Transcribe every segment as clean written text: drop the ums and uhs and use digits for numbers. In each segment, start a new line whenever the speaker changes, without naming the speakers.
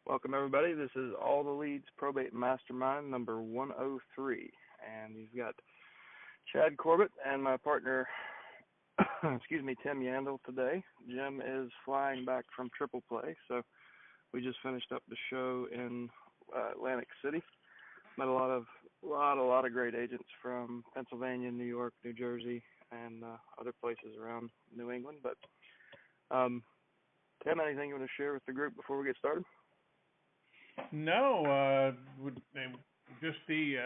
Welcome, everybody. This is All the Leads Probate Mastermind number 103. And you've got Chad Corbett and my partner, Tim Yandel today. Jim is flying back from Triple Play, so we just finished up the show in Atlantic City. Met a lot of great agents from Pennsylvania, New York, New Jersey, and other places around New England. But Tim, anything you want to share with the group before we get started?
No, would just be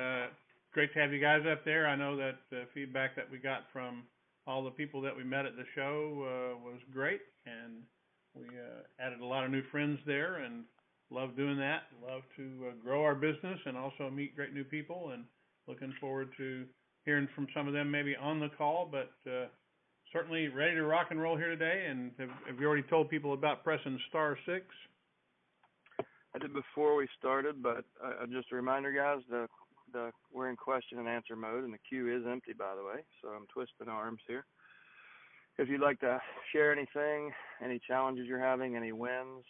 great to have you guys up there. I know that the feedback that we got from all the people that we met at the show was great, and we added a lot of new friends there, and love doing that. Love to grow our business and also meet great new people, and looking forward to hearing from some of them maybe on the call, but certainly ready to rock and roll here today. And have you already told people about pressing *6?
I did before we started, but just a reminder, guys, we're in question and answer mode, and the queue is empty, by the way, so I'm twisting arms here. If you'd like to share anything, any challenges you're having, any wins,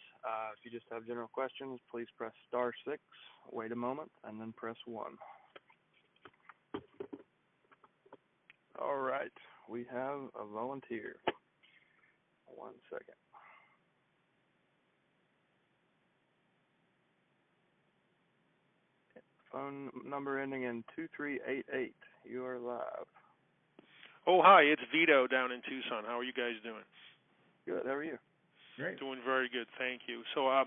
if you just have general questions, please press *6, wait a moment, and then press 1. All right, we have a volunteer. 1 second. Phone number ending in 2388. You are live.
Oh, hi, it's Vito down in Tucson. How are you guys doing?
Good. How are you?
Great.
Doing very good, thank you. So I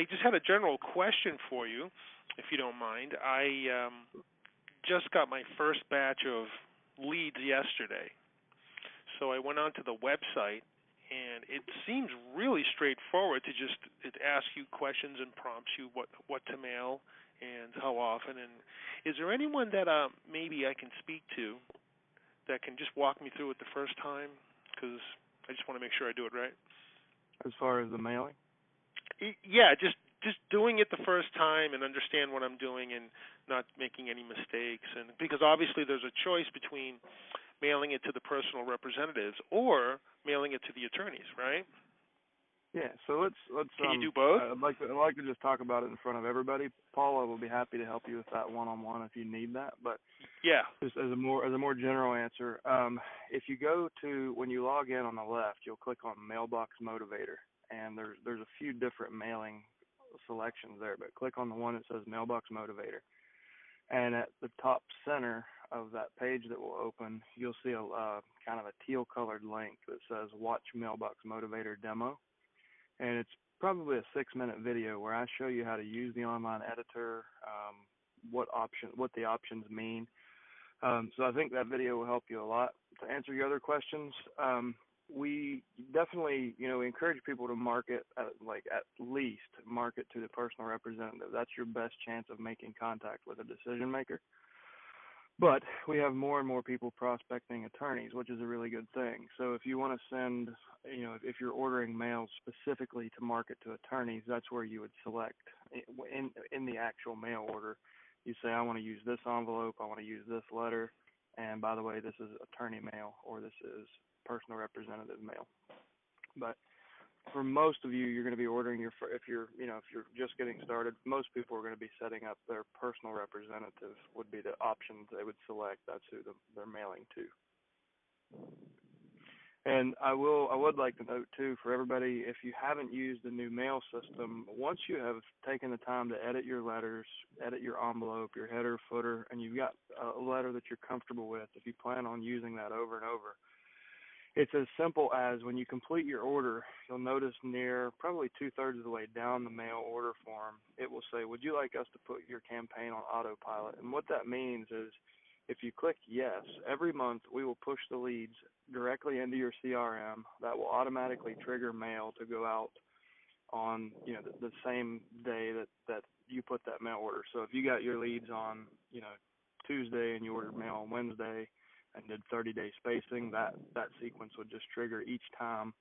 just had a general question for you, if you don't mind. I just got my first batch of leads yesterday. So I went onto the website, and it seems really straightforward to just ask you questions and prompts you what to mail and how often. And is there anyone that maybe I can speak to that can just walk me through it the first time? Because I just want to make sure I do it right.
As far as the mailing?
Yeah, just doing it the first time and understand what I'm doing and not making any mistakes. And because obviously there's a choice between mailing it to the personal representatives or mailing it to the attorneys, right?
Yeah, so let's
Can you do both?
I'd like to just talk about it in front of everybody. Paula will be happy to help you with that one-on-one if you need that. But
yeah,
just as a more general answer, if you go to, when you log in on the left, you'll click on Mailbox Motivator, and there's a few different mailing selections there, but click on the one that says Mailbox Motivator. And at the top center of that page that will open, you'll see a kind of a teal-colored link that says Watch Mailbox Motivator Demo. And it's probably a 6-minute video where I show you how to use the online editor, what the options mean. So I think that video will help you a lot. To answer your other questions, we definitely, we encourage people to market, at least market to the personal representative. That's your best chance of making contact with a decision maker. But we have more and more people prospecting attorneys, which is a really good thing. So if you want to send, if you're ordering mail specifically to market to attorneys, that's where you would select in the actual mail order. You say, I want to use this envelope, I want to use this letter, and by the way, this is attorney mail or this is personal representative mail. But for most of you, you're going to be ordering if you're just getting started, most people are going to be setting up their personal representative would be the options they would select. That's who they're mailing to. And I would like to note too, for everybody, if you haven't used the new mail system, once you have taken the time to edit your letters, edit your envelope, your header, footer, and you've got a letter that you're comfortable with, if you plan on using that over and over, it's as simple as when you complete your order, you'll notice near probably 2/3 of the way down the mail order form, it will say, would you like us to put your campaign on autopilot? And what that means is if you click yes, every month we will push the leads directly into your CRM. That will automatically trigger mail to go out on the same day that you put that mail order. So if you got your leads on Tuesday and you ordered mail on Wednesday, and did 30-day spacing, that sequence would just trigger each time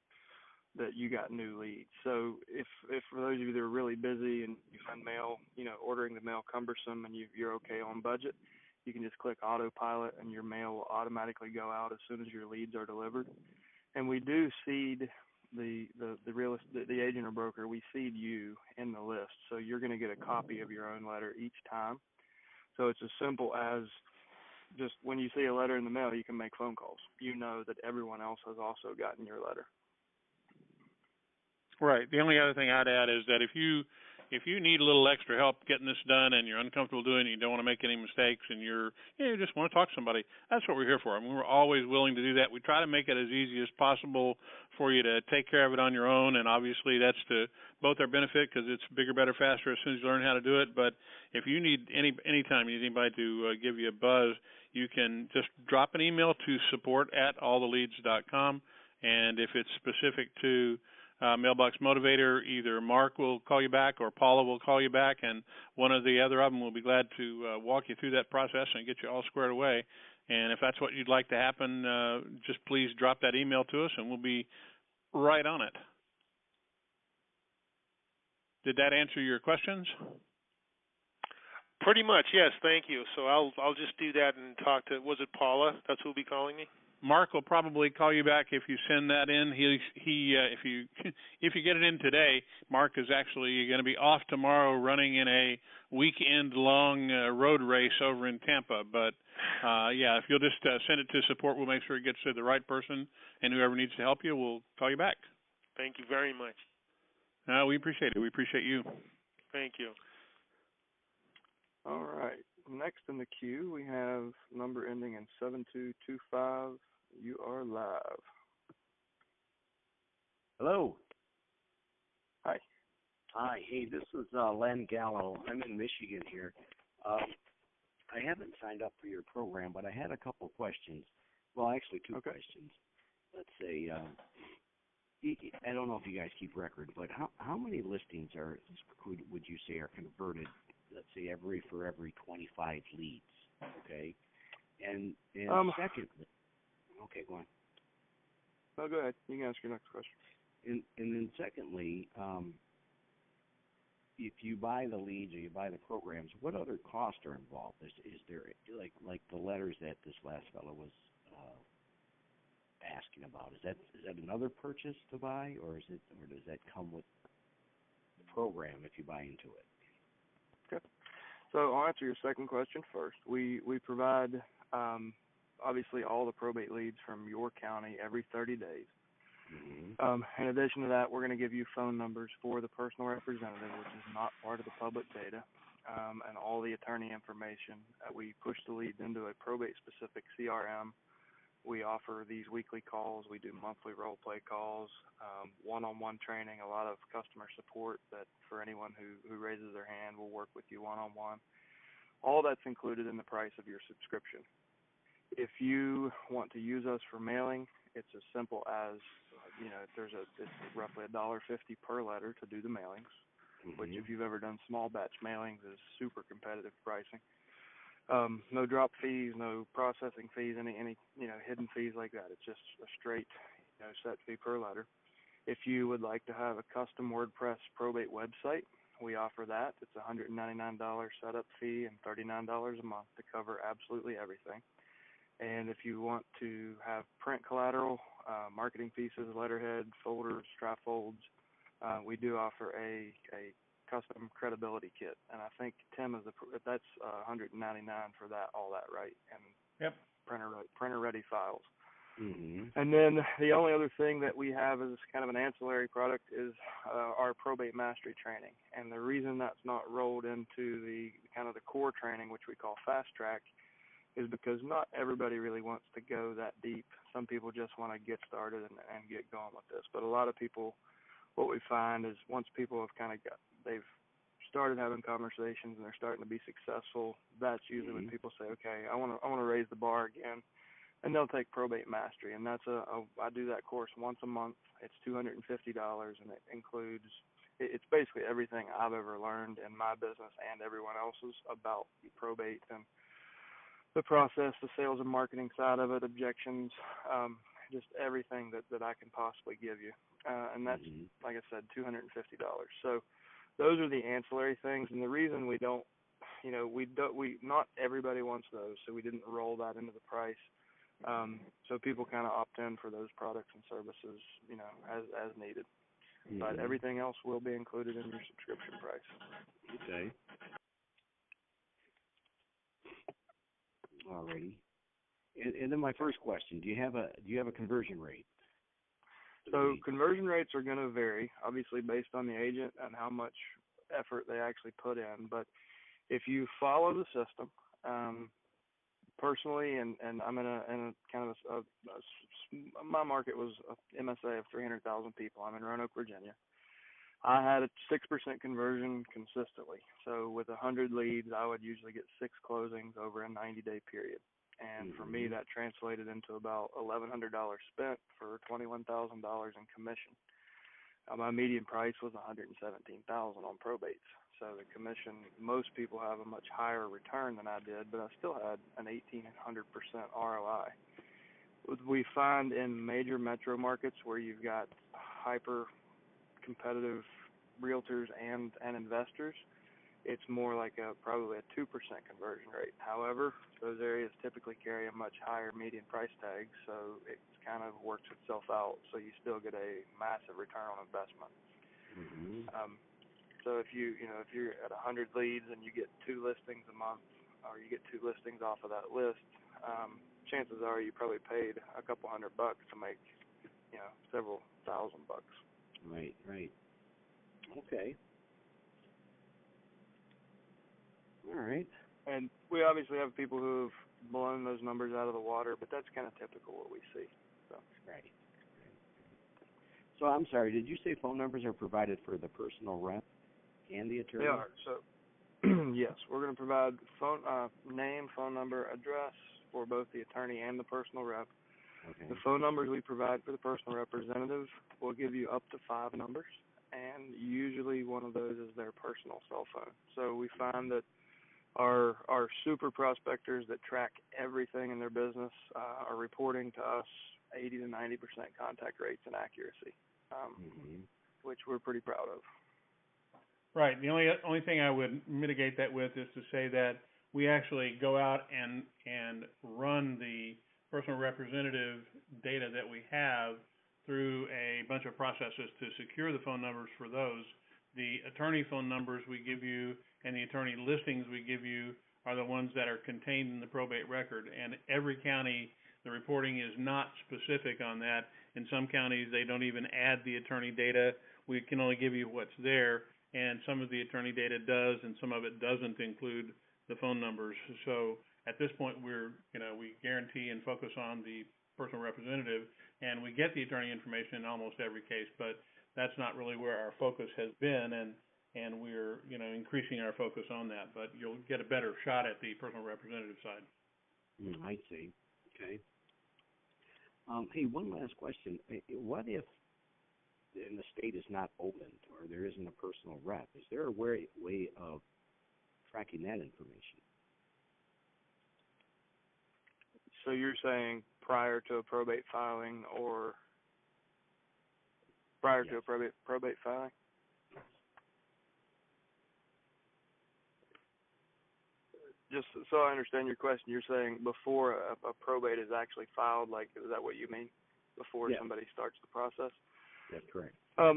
that you got new leads. So if for those of you that are really busy and you find mail, ordering the mail cumbersome and you're okay on budget, you can just click autopilot and your mail will automatically go out as soon as your leads are delivered. And we do seed the agent agent or broker, we feed you in the list. So you're going to get a copy of your own letter each time. So it's as simple as just when you see a letter in the mail, you can make phone calls. You know that everyone else has also gotten your letter.
Right. The only other thing I'd add is that if you need a little extra help getting this done and you're uncomfortable doing it, you don't want to make any mistakes, and you just want to talk to somebody, that's what we're here for. I mean, we're always willing to do that. We try to make it as easy as possible for you to take care of it on your own, and obviously that's to both our benefit because it's bigger, better, faster as soon as you learn how to do it. But if you need anytime you need anybody to give you a buzz, you can just drop an email to support@alltheleads.com, and if it's specific to Mailbox Motivator, either Mark will call you back or Paula will call you back, and one or the other of them will be glad to walk you through that process and get you all squared away. And if that's what you'd like to happen, just please drop that email to us, and we'll be right on it. Did that answer your questions?
Pretty much, yes. Thank you. So I'll just do that and talk to. Was it Paula? That's who'll be calling me.
Mark will probably call you back if you send that in. If you get it in today, Mark is actually going to be off tomorrow running in a weekend-long road race over in Tampa. But if you'll just send it to support, we'll make sure it gets to the right person, and whoever needs to help you, we'll call you back.
Thank you very much.
We appreciate it. We appreciate you.
Thank you.
All right. Next in the queue, we have number ending in 7225. You are live.
Hello.
Hi.
Hi. Hey, this is Len Gallo. I'm in Michigan here. I haven't signed up for your program, but I had a couple of questions. Well, actually, two questions. Let's say, I don't know if you guys keep record, but how many listings would you say are converted? Let's say for every 25 leads. Okay. And secondly. Okay, go on.
No, go ahead. You can ask your next question.
And then secondly, if you buy the leads or you buy the programs, what other costs are involved? Is there like the letters that this last fellow was asking about? Is that another purchase to buy, or does that come with the program if you buy into it?
Okay. So I'll answer your second question first. We provide obviously all the probate leads from your county every 30 days.
Mm-hmm.
In addition to that, we're going to give you phone numbers for the personal representative, which is not part of the public data, and all the attorney information. We push the leads into a probate-specific CRM. We offer these weekly calls. We do monthly role-play calls, one-on-one training, a lot of customer support that for anyone who raises their hand, we'll work with you one-on-one. All that's included in the price of your subscription. If you want to use us for mailing, it's as simple as, it's roughly $1.50 per letter to do the mailings,
mm-hmm.
which if you've ever done small batch mailings is super competitive pricing. No drop fees, no processing fees, any hidden fees like that. It's just a straight set fee per letter. If you would like to have a custom WordPress probate website, we offer that. It's a $199 setup fee and $39 a month to cover absolutely everything. And if you want to have print collateral, marketing pieces, letterhead, folders, trifolds, we do offer a custom credibility kit. And I think Tim that's $199 for all that, right? And
yep,
printer ready files.
Mm-hmm.
And then the only other thing that we have as kind of an ancillary product is our probate mastery training. And the reason that's not rolled into the kind of the core training, which we call fast track, is because not everybody really wants to go that deep. Some people just want to get started and get going with this. But a lot of people, what we find is once people have they've started having conversations and they're starting to be successful, that's usually when people say, okay, I want to raise the bar again, and they'll take probate mastery. And that's I do that course once a month. It's $250, and it includes, it's basically everything I've ever learned in my business and everyone else's about probate and the process, the sales and marketing side of it, objections, just everything that I can possibly give you. And that's, like I said, $250. So those are the ancillary things. And the reason we don't, not everybody wants those, so we didn't roll that into the price. So people kind of opt in for those products and services, as needed. but everything else will be included in your subscription price.
Okay. Alrighty. And then my first question: do you have a conversion rate?
So conversion rates are going to vary, obviously based on the agent and how much effort they actually put in. But if you follow the system, personally, and I'm in a kind of my market was a MSA of 300,000 people. I'm in Roanoke, Virginia. I had a 6% conversion consistently. So with 100 leads, I would usually get 6 closings over a 90-day period. And for me, that translated into about $1,100 spent for $21,000 in commission. My median price was $117,000 on probates. So the commission, most people have a much higher return than I did, but I still had an 1,800% ROI. We find in major metro markets where you've got hyper competitive realtors and investors, it's more like probably a 2% conversion rate. However, those areas typically carry a much higher median price tag, so it kind of works itself out. So you still get a massive return on investment. So if you're at 100 leads and you get 2 listings a month, or you get 2 listings off of that list, chances are you probably paid a couple $100 to make, several $1,000.
Right. Okay. All right.
And we obviously have people who have blown those numbers out of the water, but that's kind of typical what we see. So.
Right. So I'm sorry, did you say phone numbers are provided for the personal rep and the attorney?
They are. So, yes, we're going to provide name, phone number, address for both the attorney and the personal rep.
Okay.
The phone numbers we provide for the personal representative will give you up to 5 numbers, and usually one of those is their personal cell phone. So we find that our super prospectors that track everything in their business are reporting to us 80 to 90% contact rates and accuracy, which we're pretty proud of.
Right. The only thing I would mitigate that with is to say that we actually go out and run the personal representative data that we have through a bunch of processes to secure the phone numbers for those. The attorney phone numbers we give you and the attorney listings we give you are the ones that are contained in the probate record. And every county, the reporting is not specific on that. In some counties, they don't even add the attorney data. We can only give you what's there. And some of the attorney data does, and some of it doesn't include the phone numbers. So at this point, we guarantee and focus on the personal representative, and we get the attorney information in almost every case, but that's not really where our focus has been, and we're increasing our focus on that. But you'll get a better shot at the personal representative side.
I see. Okay. Hey, one last question. What if the state is not opened or there isn't a personal rep? Is there a way of tracking that information?
So you're saying prior to a probate filing or prior to a probate filing? Just so I understand your question, you're saying before a probate is actually filed, like, is that what you mean? Before somebody starts the process?
That's correct.
I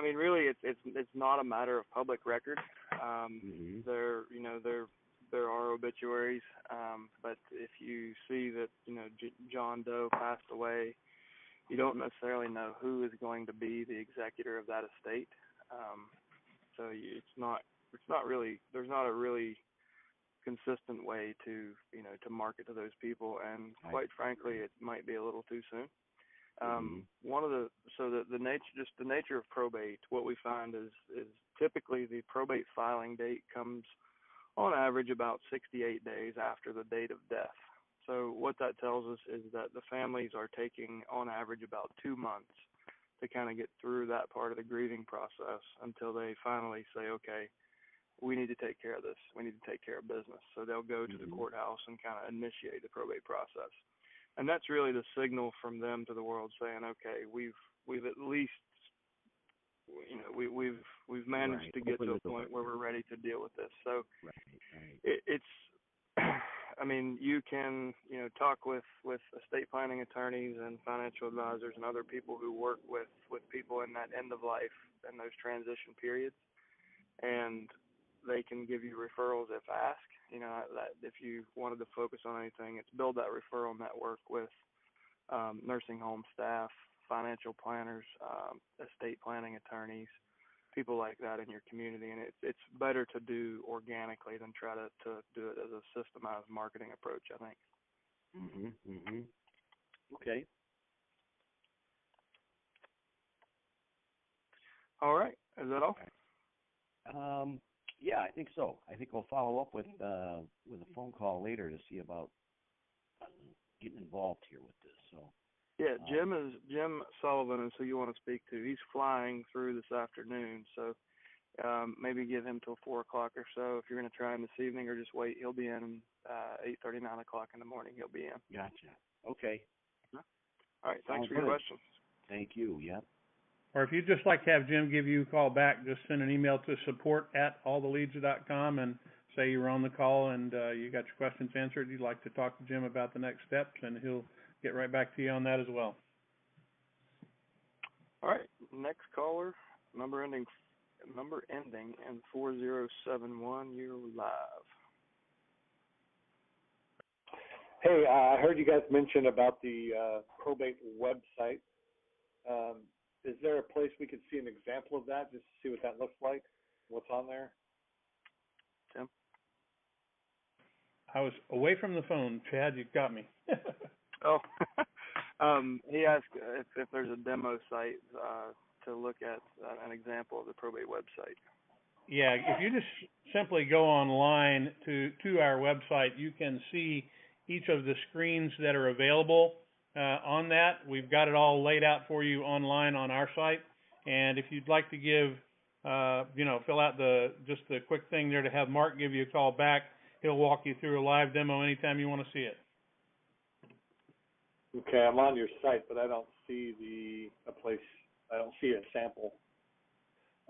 mean, really, it's not a matter of public record. There are obituaries, but if you see that John Doe passed away, you don't necessarily know who is going to be the executor of that estate. So it's not really, there's not a really consistent way to market to those people, and quite frankly, it might be a little too soon. The nature of probate, what we find is typically the probate filing date comes on average about 68 days after the date of death. So what that tells us is that the families are taking on average about 2 months to kind of get through that part of the grieving process until they finally say, okay, we need to take care of this. We need to take care of business. So they'll go to the courthouse and kind of initiate the probate process. And that's really the signal from them to the world saying, okay, we've at least, we've managed to get to a point where we're ready to deal with this. So it's I mean, you can, talk with estate planning attorneys and financial advisors and other people who work with people in that end of life and those transition periods, and they can give you referrals if asked. That if you wanted to focus on anything, it's build that referral network with nursing home staff, financial planners, estate planning attorneys, people like that in your community, and it's better to do organically than try to do it as a systemized marketing approach, I think.
Okay.
All right. Is that all?
Yeah, I think so. I think we'll follow up with a phone call later to see about getting involved here with this. So.
Yeah, Jim Sullivan is who you want to speak to. He's flying through this afternoon, so maybe give him till 4 o'clock or so. If you're going to try him this evening, or just wait, he'll be in 8:30, 9 o'clock in the morning. He'll be in.
Gotcha. Okay.
All right. Thanks for your questions.
Thank you. Yep.
Or if you'd just like to have Jim give you a call back, just send an email to support@alltheleads.com and say you were on the call and you got your questions answered. You'd like to talk to Jim about the next steps, and he'll get right back to you on that as well.
All right. Next caller, number ending in 4071. You're live.
Hey, I heard you guys mention about the probate website. Is there a place we could see an example of that, just to see what that looks like, what's on there?
Tim?
I was away from the phone. Chad, you got me.
Oh, he asked if there's a demo site to look at an example of the probate website.
Yeah, if you just simply go online to our website, you can see each of the screens that are available on that. We've got it all laid out for you online on our site. And if you'd like to give, fill out the quick thing there to have Mark give you a call back, he'll walk you through a live demo anytime you want to see it.
Okay, I'm on your site, but I don't see a place. I don't see a sample.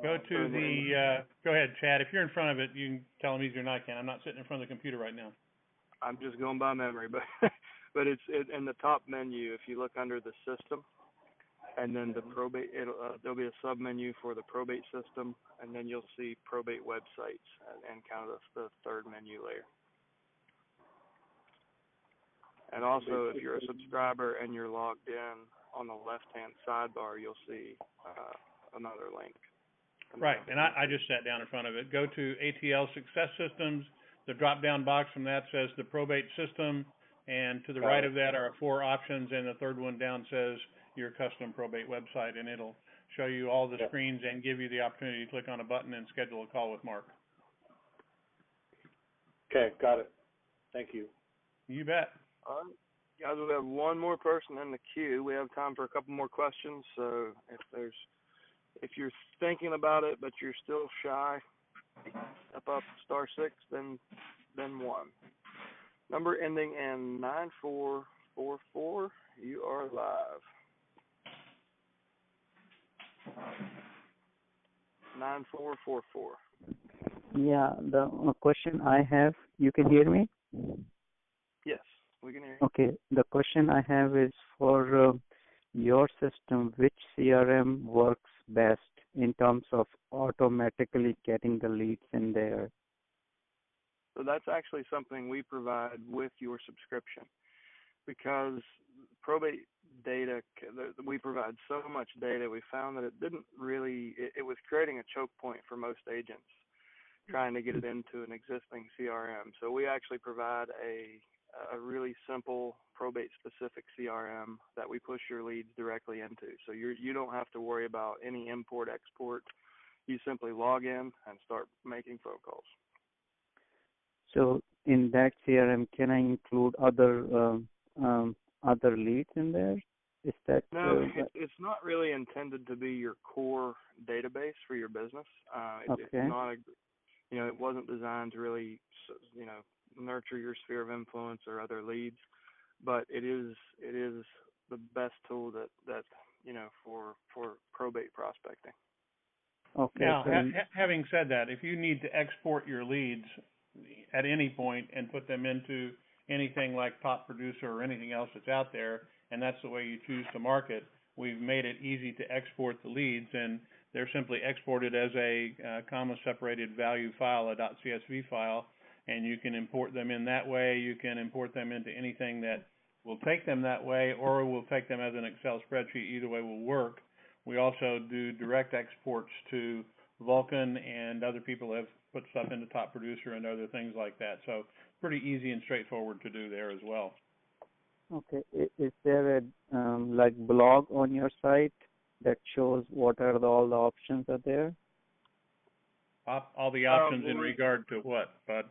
Go ahead, Chad. If you're in front of it, you can tell him easier than I can. I'm not sitting in front of the computer right now.
I'm just going by memory, but it's in the top menu. If you look under the system, and then the probate, there'll be a sub menu for the probate system, and then you'll see probate websites and kind of the third menu layer. And also, if you're a subscriber and you're logged in, on the left-hand sidebar, you'll see another link.
Right, and I just sat down in front of it. Go to ATL Success Systems. The drop-down box from that says the probate system, and to the right of that are 4 options, and the third one down says your custom probate website, and it'll show you all the screens and give you the opportunity to click on a button and schedule a call with Mark.
Okay, got it. Thank you.
You bet.
All right. Guys, we have one more person in the queue. We have time for a couple more questions, so if you're thinking about it but you're still shy, step up *6, then 1. Number ending in 9444. You are live. 9444.
Yeah, the question I have, you can hear me?
Yes, we can hear you.
Okay, the question I have is for your system, which CRM works best in terms of automatically getting the leads in there?
So that's actually something we provide with your subscription, because probate data, we provide so much data, we found that it was creating a choke point for most agents trying to get it into an existing CRM. So we actually provide a really simple probate-specific CRM that we push your leads directly into. So you don't have to worry about any import-export. You simply log in and start making phone calls.
So in that CRM, can I include other leads in there? Is that
no? It's not really intended to be your core database for your business.
Okay.
It's not it wasn't designed to really nurture your sphere of influence or other leads, but it is the best tool that for probate prospecting.
Okay.
Now, having said that, if you need to export your leads at any point and put them into anything like Top Producer or anything else that's out there, and that's the way you choose to market. We've made it easy to export the leads, and they're simply exported as a comma separated value file, a .csv file, and you can import them in that way. You can import them into anything that will take them that way, or will take them as an Excel spreadsheet. Either way will work. We also do direct exports to Vulkan, and other people have put stuff into Top Producer and other things like that. So pretty easy and straightforward to do there as well.
Okay. Is there a like blog on your site that shows what are all the options are there?
All the options in regard to what, Bud?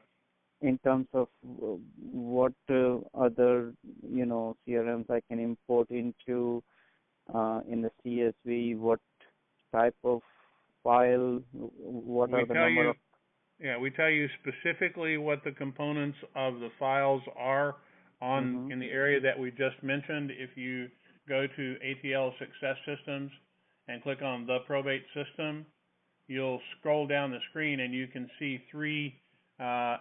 In terms of what other, CRMs I can import into in the CSV, what type of file, what are the number of...
Yeah, we tell you specifically what the components of the files are on in the area that we just mentioned. If you go to ATL Success Systems and click on the probate system, you'll scroll down the screen and you can see 3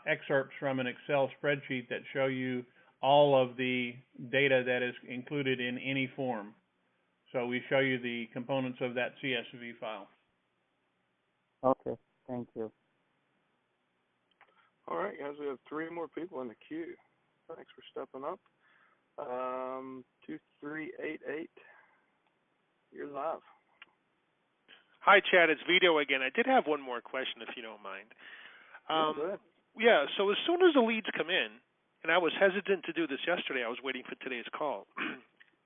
excerpts from an Excel spreadsheet that show you all of the data that is included in any form. So we show you the components of that CSV file.
Okay, thank you.
All right, guys, we have 3 more people in the queue. Thanks for stepping up. 2388, you're live.
Hi, Chad. It's Vito again. I did have one more question, if you don't mind.
Go ahead.
Yeah, so as soon as the leads come in, and I was hesitant to do this yesterday, I was waiting for today's call.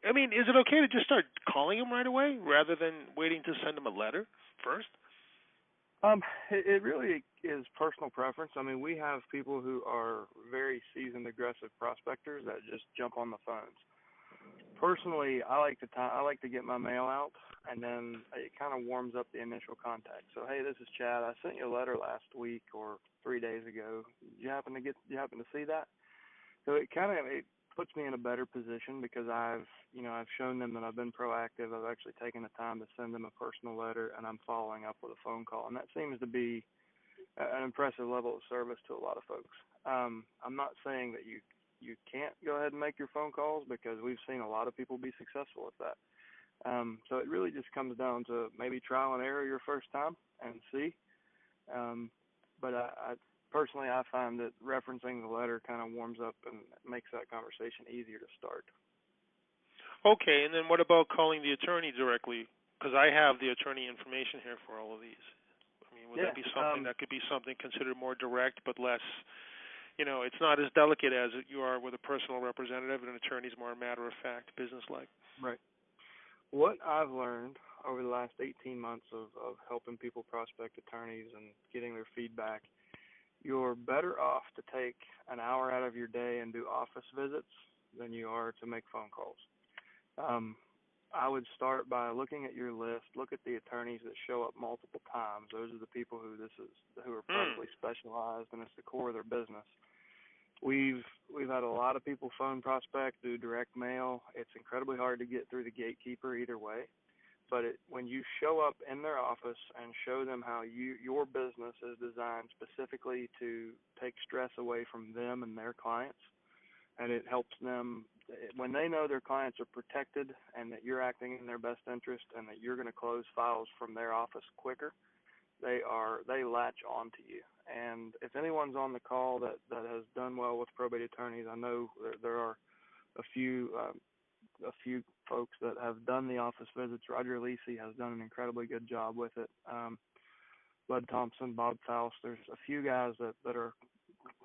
I mean, is it okay to just start calling them right away rather than waiting to send them a letter first?
It really is personal preference. I mean, we have people who are very seasoned, aggressive prospectors that just jump on the phones. Personally, I like to get my mail out, and then it kind of warms up the initial contact. So, hey, this is Chad. I sent you a letter last week or 3 days ago. Did you happen to see that? So it puts me in a better position because I've shown them that I've been proactive. I've actually taken the time to send them a personal letter, and I'm following up with a phone call. And that seems to be an impressive level of service to a lot of folks. I'm not saying that you can't go ahead and make your phone calls, because we've seen a lot of people be successful with that. So it really just comes down to maybe trial and error your first time and see. But I personally, I find that referencing the letter kind of warms up and makes that conversation easier to start.
Okay, and then what about calling the attorney directly? Because I have the attorney information here for all of these. I mean, would that be something that could be something considered more direct but less, it's not as delicate as you are with a personal representative, and an attorney's more matter-of-fact, business-like?
Right. What I've learned over the last 18 months of helping people prospect attorneys and getting their feedback, you're better off to take an hour out of your day and do office visits than you are to make phone calls. I would start by looking at your list, look at the attorneys that show up multiple times. Those are the people who are probably specialized, and it's the core of their business. We've had a lot of people phone prospect, do direct mail. It's incredibly hard to get through the gatekeeper either way. But when you show up in their office and show them how your business is designed specifically to take stress away from them and their clients, and it helps them when they know their clients are protected and that you're acting in their best interest and that you're going to close files from their office quicker, they latch on to you. And if anyone's on the call that has done well with probate attorneys, I know there are a few folks that have done the office visits. Roger Lisi has done an incredibly good job with it. Bud Thompson, Bob Faust, there's a few guys that are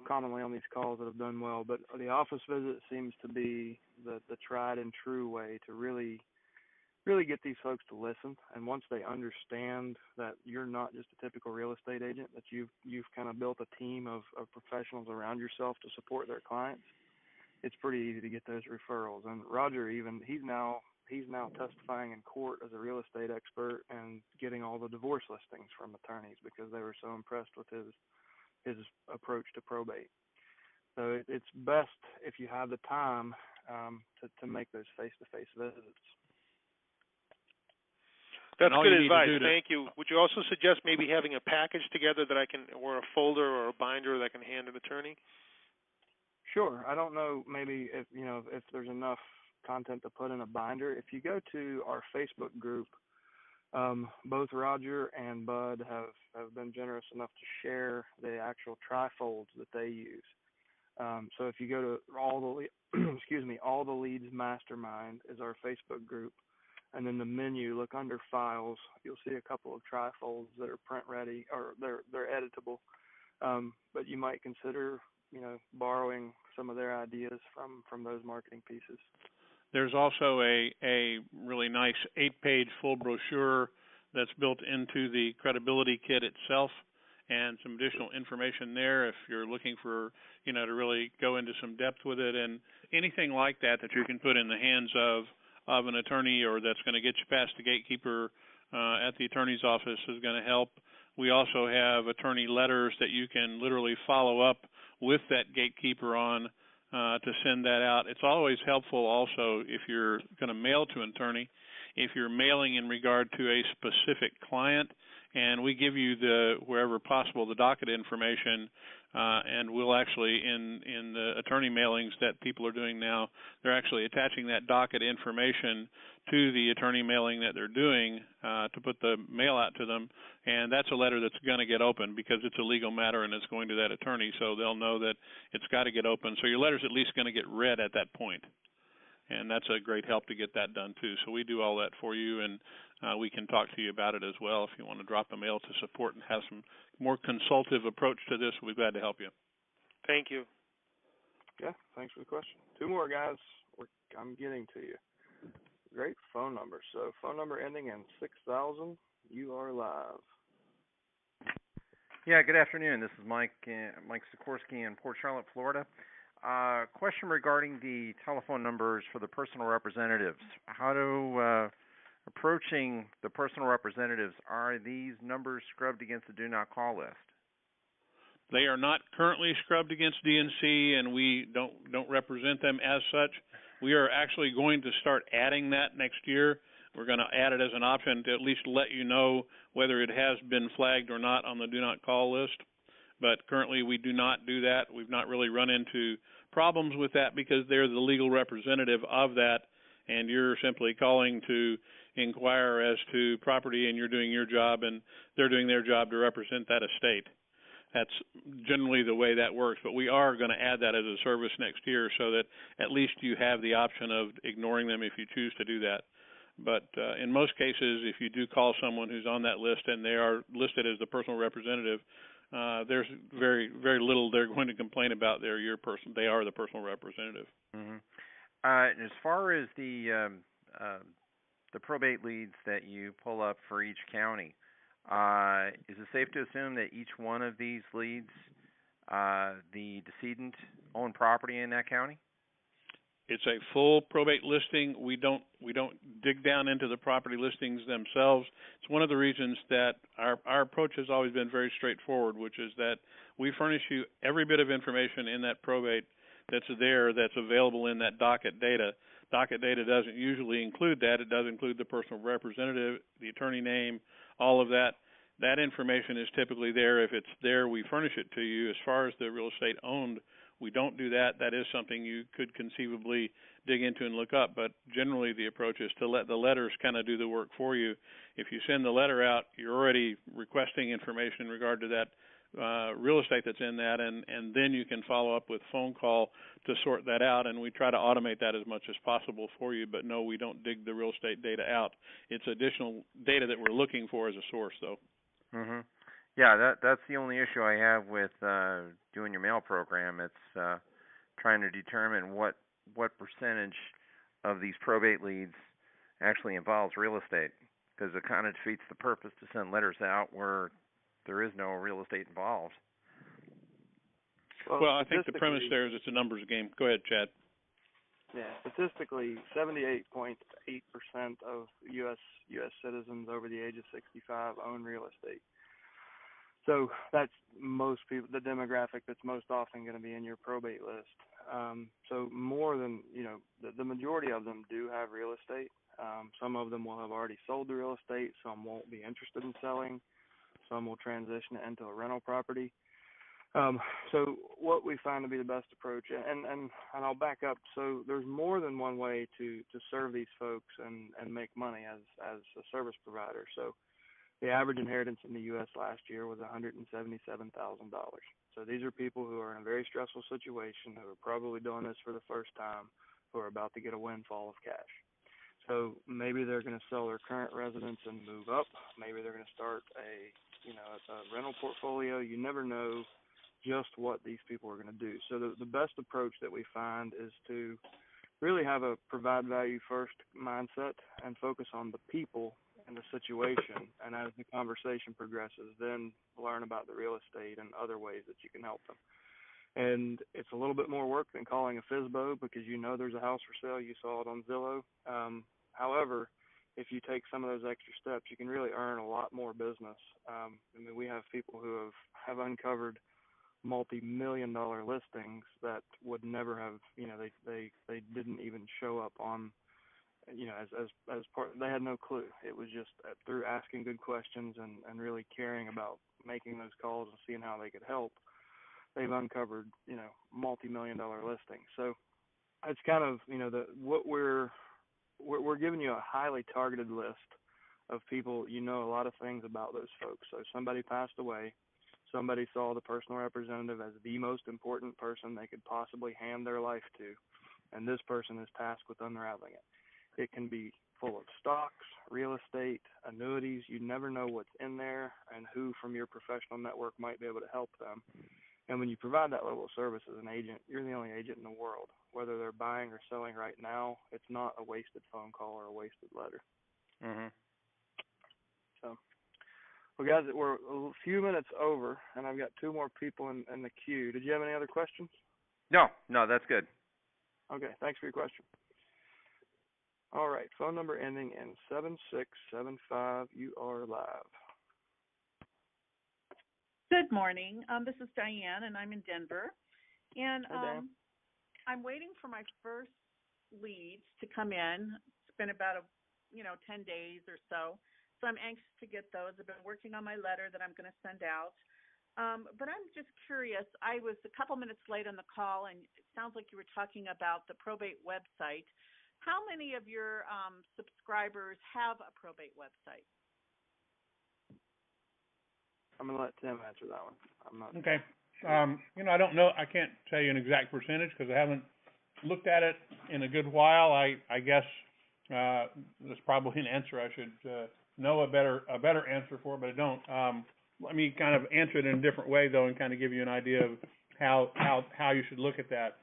commonly on these calls that have done well, but the office visit seems to be the tried and true way to really get these folks to listen. And once they understand that you're not just a typical real estate agent, that you've kind of built a team of professionals around yourself to support their clients, it's pretty easy to get those referrals. And Roger, he's now testifying in court as a real estate expert and getting all the divorce listings from attorneys because they were so impressed with his approach to probate. So it's best if you have the time to make those face-to-face visits.
That's good advice. Thank you. Would you also suggest maybe having a package together that I can, or a folder or a binder that I can hand an attorney?
Sure. I don't know maybe if there's enough content to put in a binder. If you go to our Facebook group, both Roger and Bud have been generous enough to share the actual trifolds that they use. So if you go to all the leads Mastermind is our Facebook group, and then the menu, look under files, you'll see a couple of trifolds that are print ready or they're editable. But you might consider borrowing some of their ideas from those marketing pieces.
There's also a really nice 8-page full brochure that's built into the credibility kit itself, and some additional information there if you're looking for, to really go into some depth with it, and anything like that you can put in the hands of an attorney, or that's going to get you past the gatekeeper at the attorney's office is going to help. We also have attorney letters that you can literally follow up with that gatekeeper on to send that out. It's always helpful also if you're going to mail to an attorney, if you're mailing in regard to a specific client, and we give you wherever possible, the docket information, and we'll actually, in the attorney mailings that people are doing now, they're actually attaching that docket information to the attorney mailing that they're doing to put the mail out to them, and that's a letter that's going to get open because it's a legal matter and it's going to that attorney, so they'll know that it's got to get open. So your letter's at least going to get read at that point. And that's a great help to get that done, too. So we do all that for you, and we can talk to you about it as well. If you want to drop a mail to support and have some more consultative approach to this, we're glad to help you.
Thank you.
Yeah, thanks for the question. 2 more, guys. I'm getting to you. Great phone number. So phone number ending in 6000. You are live.
Yeah, good afternoon. This is Mike Sikorsky in Port Charlotte, Florida. Question regarding the telephone numbers for the personal representatives. Approaching the personal representatives, are these numbers scrubbed against the do not call list?
They are not currently scrubbed against DNC, and we don't represent them as such. We are actually going to start adding that next year. We're going to add it as an option to at least let you know whether it has been flagged or not on the do not call list. But currently we do not do that. We've not really run into problems with that because they're the legal representative of that, and you're simply calling to inquire as to property, and you're doing your job, and they're doing their job to represent that estate. That's generally the way that works, but we are going to add that as a service next year so that at least you have the option of ignoring them if you choose to do that. But in most cases, if you do call someone who's on that list and they are listed as the personal representative, there's very, very little they're going to complain about. They are the personal representative.
Mm-hmm. As far as the probate leads that you pull up for each county, is it safe to assume that each one of these leads, the decedent owned property in that county?
It's a full probate listing. We don't dig down into the property listings themselves. It's one of the reasons that our approach has always been very straightforward, which is that we furnish you every bit of information in that probate that's available in that docket data. Docket data doesn't usually include that. It does include the personal representative, the attorney name, all of that. That information is typically there. If it's there, we furnish it to you. As far as the real estate owned, we don't do that. That is something you could conceivably dig into and look up, but generally the approach is to let the letters kind of do the work for you. If you send the letter out, you're already requesting information in regard to that real estate that's in that, and then you can follow up with phone call to sort that out, and we try to automate that as much as possible for you, but no, we don't dig the real estate data out. It's additional data that we're looking for as a source, though.
Mm-hmm. Yeah, that's the only issue I have with doing your mail program. It's trying to determine what percentage of these probate leads actually involves real estate, because it kind of defeats the purpose to send letters out where there is no real estate involved.
Well, I think the premise there is it's a numbers game. Go ahead, Chad.
Yeah, statistically, 78.8% of U.S. citizens over the age of 65 own real estate. So that's most people, the demographic that's most often going to be in your probate list. So more than, the majority of them do have real estate. Some of them will have already sold the real estate. Some won't be interested in selling. Some will transition it into a rental property. So what we find to be the best approach, and I'll back up. So there's more than one way to serve these folks and make money as a service provider. So the average inheritance in the U.S. last year was $177,000. So these are people who are in a very stressful situation, who are probably doing this for the first time, who are about to get a windfall of cash. So maybe they're going to sell their current residence and move up. Maybe they're going to start a rental portfolio. You never know just what these people are going to do. So the best approach that we find is to really have a provide value first mindset and focus on the people and the situation. And as the conversation progresses, then learn about the real estate and other ways that you can help them. And it's a little bit more work than calling a FSBO because you know there's a house for sale. You saw it on Zillow. However, if you take some of those extra steps, you can really earn a lot more business. We have people who have uncovered multi-million-dollar listings that would never have, they didn't even show up on, as part. They had no clue. It was just through asking good questions and really caring about making those calls and seeing how they could help. They've uncovered, multi-million-dollar listings. So it's kind of, what we're giving you a highly targeted list of people. A lot of things about those folks. So somebody passed away. Somebody saw the personal representative as the most important person they could possibly hand their life to, and this person is tasked with unraveling it. It can be full of stocks, real estate, annuities. You never know what's in there and who from your professional network might be able to help them. And when you provide that level of service as an agent, you're the only agent in the world. Whether they're buying or selling right now, it's not a wasted phone call or a wasted letter.
Mm-hmm.
So. Well, guys, we're a few minutes over, and I've got two more people in the queue. Did you have any other questions?
No, that's good.
Okay, thanks for your question. All right, phone number ending in 7675. You are live.
Good morning. This is Diane, and I'm in Denver. And I'm waiting for my first leads to come in. It's been about 10 days or so. So I'm anxious to get those. I've been working on my letter that I'm going to send out. But I'm just curious. I was a couple minutes late on the call, and it sounds like you were talking about the probate website. How many of your subscribers have a probate website?
I'm going to let Tim answer that one. I'm not.
Okay. I don't know. I can't tell you an exact percentage because I haven't looked at it in a good while. I guess that's probably an answer I should know a better answer for, but I don't. Let me kind of answer it in a different way, though, and kind of give you an idea of how you should look at that.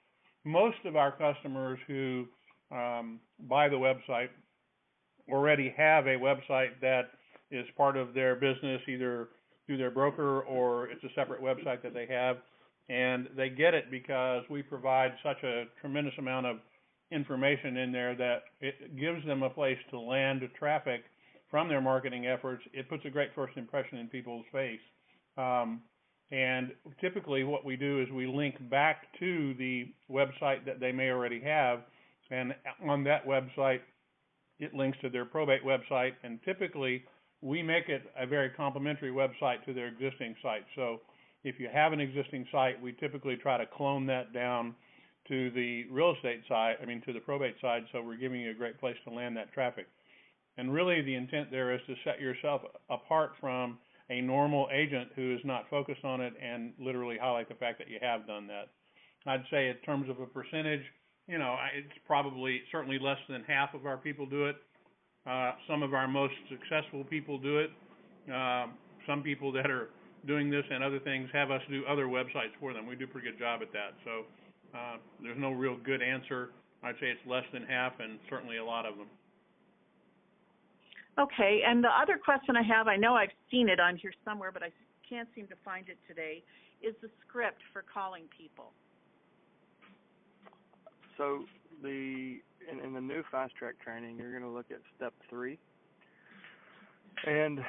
Most of our customers who buy the website already have a website that is part of their business, either through their broker or it's a separate website that they have, and they get it because we provide such a tremendous amount of information in there that it gives them a place to land traffic from their marketing efforts. It puts a great first impression in people's face. And typically what we do is we link back to the website that they may already have, and on that website it links to their probate website, and typically we make it a very complementary website to their existing site. So if you have an existing site, we typically try to clone that down to the real estate side, to the probate side, so we're giving you a great place to land that traffic. And really the intent there is to set yourself apart from a normal agent who is not focused on it and literally highlight the fact that you have done that. I'd say in terms of a percentage, it's probably certainly less than half of our people do it. Some of our most successful people do it. Some people that are doing this and other things have us do other websites for them. We do a pretty good job at that. So there's no real good answer. I'd say it's less than half and certainly a lot of them.
Okay, and the other question I have, I know I've seen it on here somewhere, but I can't seem to find it today, is the script for calling people.
So in the new fast track training, you're going to look at step 3. And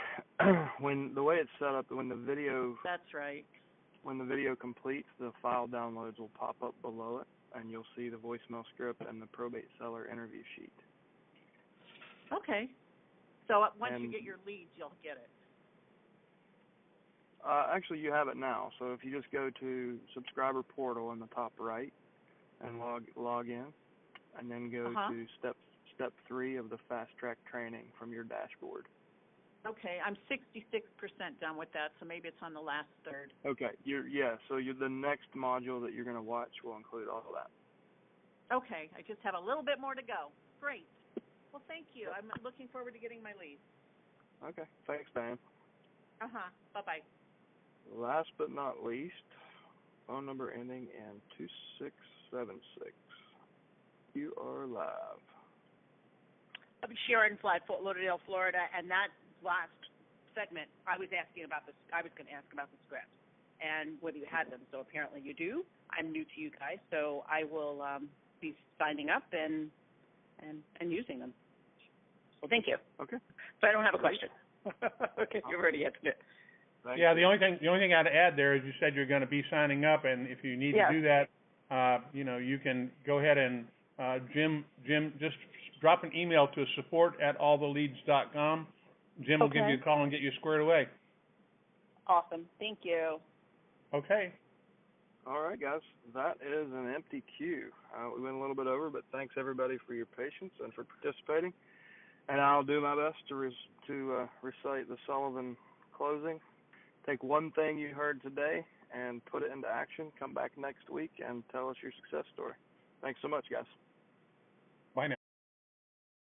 when the way it's set up, when the video
That's right.
When the video completes, the file downloads will pop up below it, and you'll see the voicemail script and the probate seller interview sheet.
Okay. So once you get your leads, you'll get it.
Actually, you have it now. So if you just go to subscriber portal in the top right and log in, and then go to step 3 of the fast track training from your dashboard.
Okay, I'm 66% done with that, so maybe it's on the last third.
Okay, so the next module that you're going to watch will include all of that.
Okay, I just have a little bit more to go. Great. Well, thank you. I'm looking forward to getting my leads.
Okay, thanks, Dan.
Bye-bye.
Last but not least, phone number ending in 2676. You are live.
I'm Sharon Fly, Fort Lauderdale, Florida, and that last segment, I was going to ask about the scripts and whether you had them. So apparently you do. I'm new to you guys, so I will be signing up and using them. Well, thank you.
Okay.
So I don't have a question. Okay, you've already answered it.
Yeah, the only thing I'd add there is you said you're going to be signing up, and if you need to do that, you can go ahead and Jim, just drop an email to support@alltheleads.com. Jim will give you a call and get you squared away.
Awesome. Thank you.
Okay.
All right, guys. That is an empty queue. We went a little bit over, but thanks everybody for your patience and for participating. And I'll do my best to recite the Sullivan closing. Take one thing you heard today and put it into action. Come back next week and tell us your success story. Thanks so much, guys.